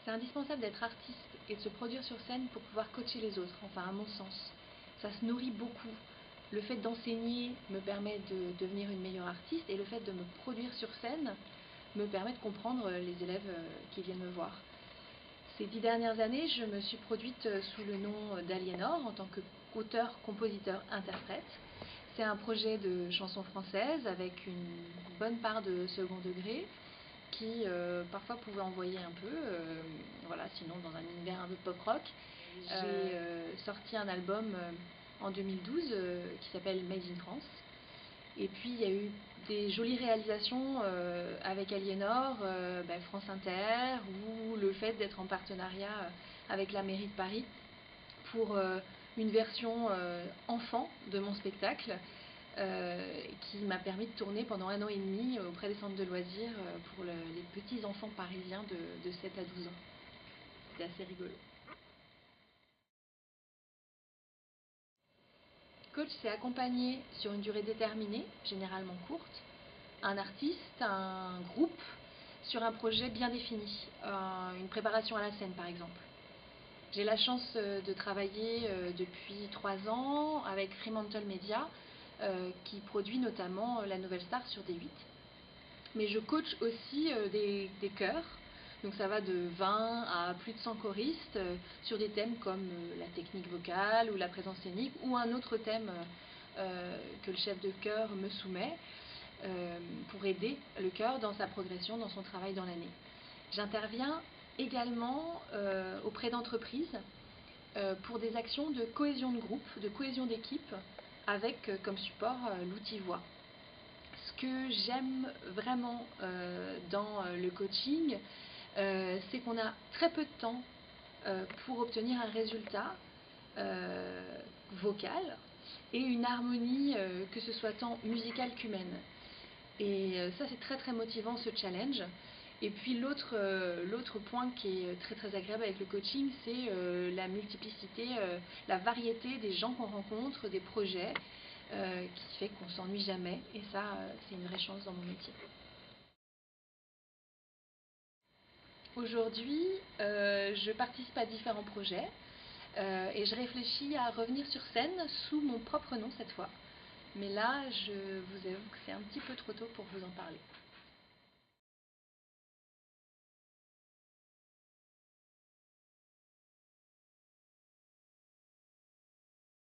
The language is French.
C'est indispensable d'être artiste et de se produire sur scène pour pouvoir coacher les autres, enfin à mon sens. Ça se nourrit beaucoup. Le fait d'enseigner me permet de devenir une meilleure artiste et le fait de me produire sur scène me permet de comprendre les élèves qui viennent me voir. Ces 10 dernières années, je me suis produite sous le nom d'Aliénor en tant qu'auteur, compositeur, interprète. C'est un projet de chanson française avec une bonne part de second degré qui parfois pouvait envoyer un peu, voilà, sinon dans un univers un peu pop-rock. J'ai sorti un album en 2012 qui s'appelle Made in France. Et puis il y a eu des jolies réalisations avec Aliénor, France Inter, ou le fait d'être en partenariat avec la mairie de Paris pour une version enfant de mon spectacle qui m'a permis de tourner pendant 1 an et demi auprès des centres de loisirs pour les petits enfants parisiens de 7 à 12 ans. C'était assez rigolo. Coach, c'est accompagner sur une durée déterminée, généralement courte, un artiste, un groupe, sur un projet bien défini, une préparation à la scène par exemple. J'ai la chance de travailler depuis 3 ans avec Fremantle Media, qui produit notamment La Nouvelle Star sur D8. Mais je coach aussi des chœurs, donc ça va de 20 à plus de 100 choristes sur des thèmes comme la technique vocale ou la présence scénique ou un autre thème que le chef de chœur me soumet pour aider le chœur dans sa progression, dans son travail dans l'année. J'interviens également auprès d'entreprises pour des actions de cohésion de groupe, de cohésion d'équipe, avec comme support l'outil voix. Ce que j'aime vraiment dans le coaching, c'est qu'on a très peu de temps pour obtenir un résultat vocal et une harmonie, que ce soit tant musicale qu'humaine. Et ça, c'est très très motivant, ce challenge. Et puis l'autre point qui est très très agréable avec le coaching, c'est la multiplicité, la variété des gens qu'on rencontre, des projets, qui fait qu'on s'ennuie jamais. Et ça, c'est une vraie chance dans mon métier. Aujourd'hui, je participe à différents projets et je réfléchis à revenir sur scène sous mon propre nom cette fois. Mais là, je vous avoue que c'est un petit peu trop tôt pour vous en parler.